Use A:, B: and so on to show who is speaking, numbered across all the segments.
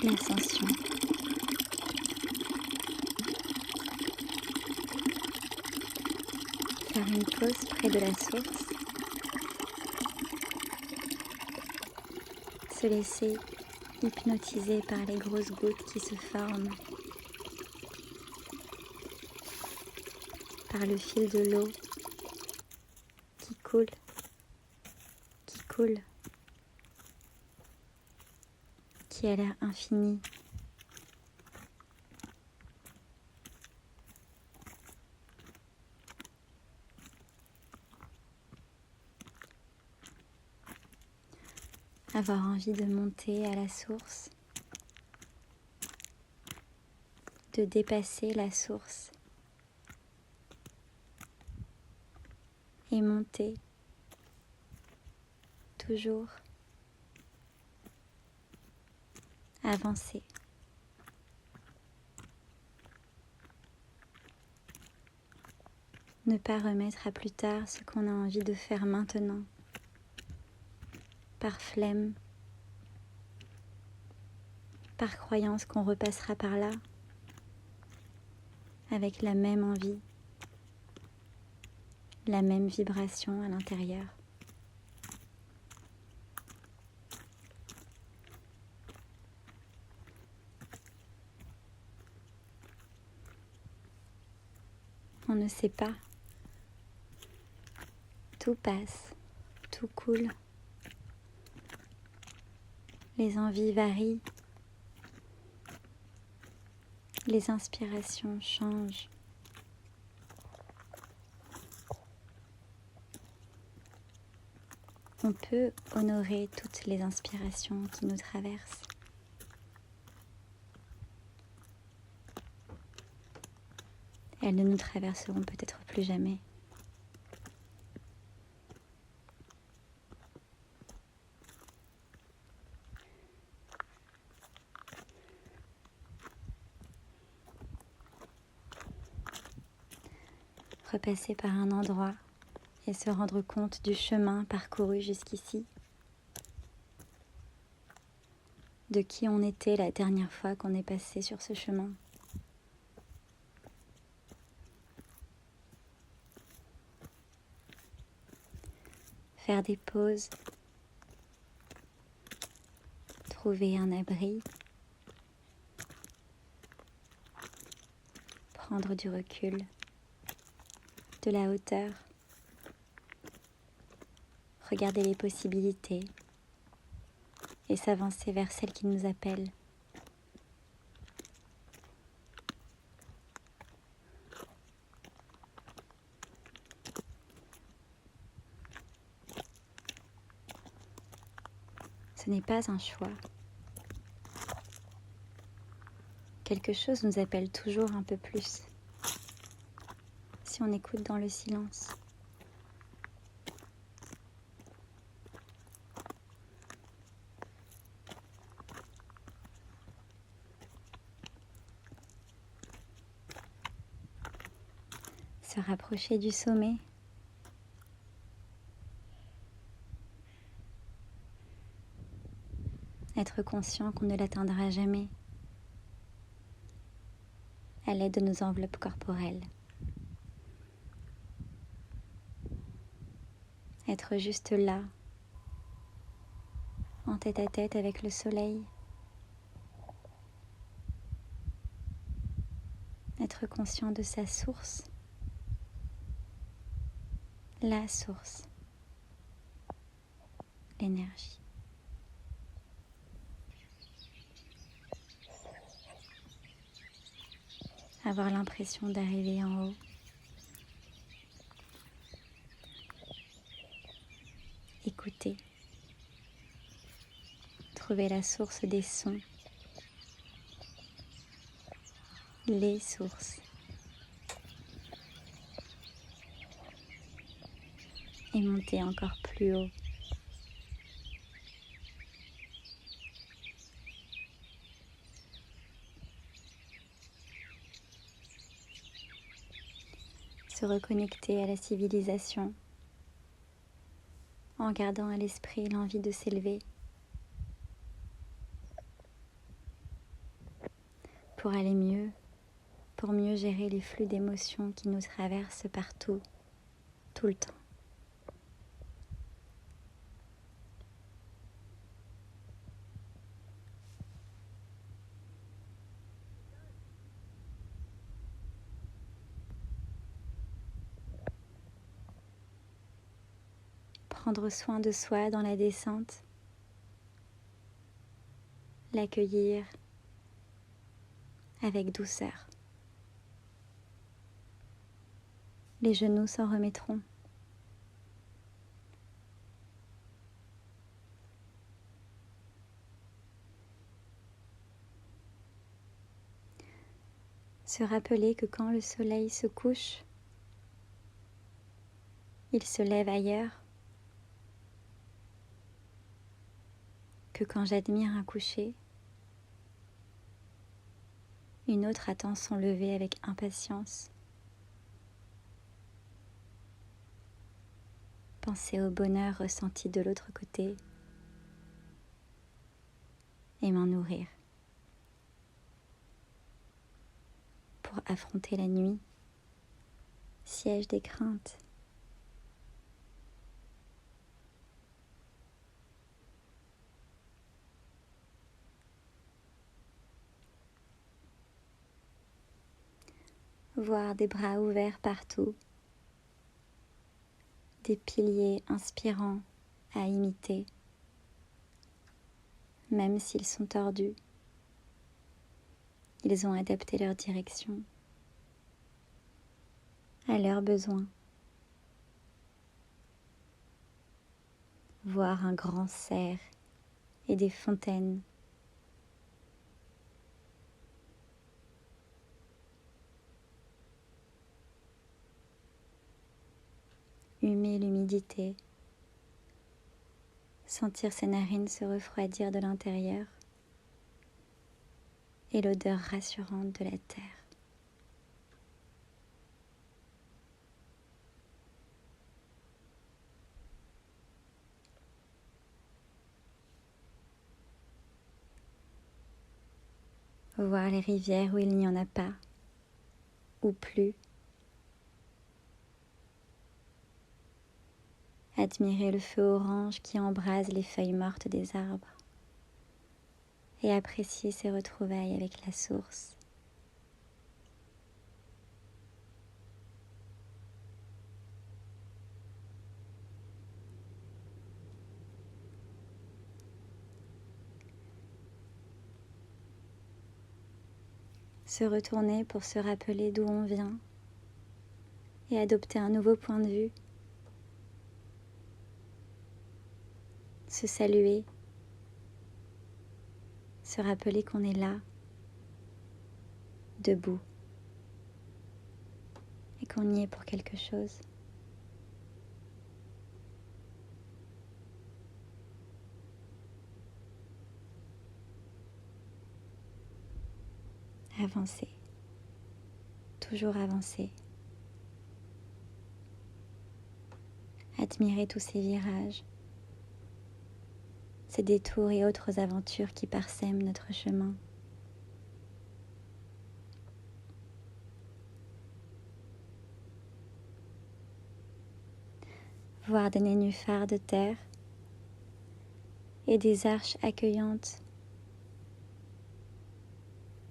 A: l'ascension. Faire une pause près de la source. Se laisser hypnotiser par les grosses gouttes qui se forment, par le fil de l'eau qui coule, qui a l'air infini. Avoir envie de monter à la source, de dépasser la source et monter toujours, avancer. Ne pas remettre à plus tard ce qu'on a envie de faire maintenant, par flemme, par croyance qu'on repassera par là, avec la même envie, la même vibration à l'intérieur. On ne sait pas. Tout passe, tout coule. Les envies varient. Les inspirations changent. On peut honorer toutes les inspirations qui nous traversent. Elles ne nous traverseront peut-être plus jamais. Repasser par un endroit et se rendre compte du chemin parcouru jusqu'ici, de qui on était la dernière fois qu'on est passé sur ce chemin. Faire des pauses, trouver un abri, prendre du recul, de la hauteur, regarder les possibilités et s'avancer vers celle qui nous appelle. Ce n'est pas un choix. Quelque chose nous appelle toujours un peu plus, si on écoute dans le silence. Se rapprocher du sommet. Être conscient qu'on ne l'atteindra jamais à l'aide de nos enveloppes corporelles. Être juste là, en tête à tête avec le soleil. Être conscient de sa source. La source. L'énergie. Avoir l'impression d'arriver en haut. Écouter. Trouver la source des sons. Les sources. Et monter encore plus haut. Se reconnecter à la civilisation en gardant à l'esprit l'envie de s'élever. pour aller mieux, pour mieux gérer les flux d'émotions qui nous traversent partout, tout le temps. Prendre soin de soi dans la descente, l'accueillir avec douceur. Les genoux s'en remettront. Se rappeler que quand le soleil se couche, il se lève ailleurs, que quand j'admire un coucher, une autre attend son lever avec impatience. Penser au bonheur ressenti de l'autre côté et m'en nourrir pour affronter la nuit, siège des craintes. Voir des bras ouverts partout, des piliers inspirants à imiter, même s'ils sont tordus. Ils ont adapté leur direction à leurs besoins. Voir un grand cerf et des fontaines. Humer l'humidité, sentir ses narines se refroidir de l'intérieur et l'odeur rassurante de la terre. Voir les rivières où il n'y en a pas, ou plus. Admirer le feu orange qui embrase les feuilles mortes des arbres et apprécier ses retrouvailles avec la source. Se retourner pour se rappeler d'où on vient et adopter un nouveau point de vue. Se saluer, se rappeler qu'on est là, debout, et qu'on y est pour quelque chose. Avancer, toujours avancer. Admirer tous ces virages, ces détours et autres aventures qui parsèment notre chemin. Voir des nénuphars de terre et des arches accueillantes.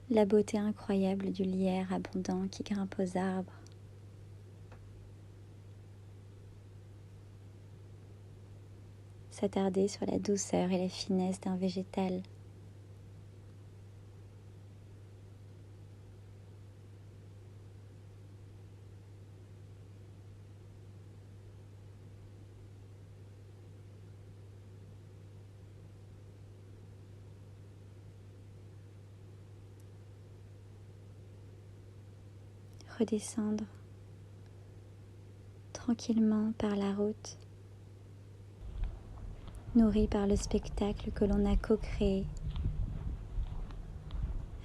A: La beauté incroyable du lierre abondant qui grimpe aux arbres. S'attarder sur la douceur et la finesse d'un végétal. Redescendre tranquillement par la route, nourri par le spectacle que l'on a co-créé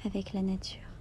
A: avec la nature.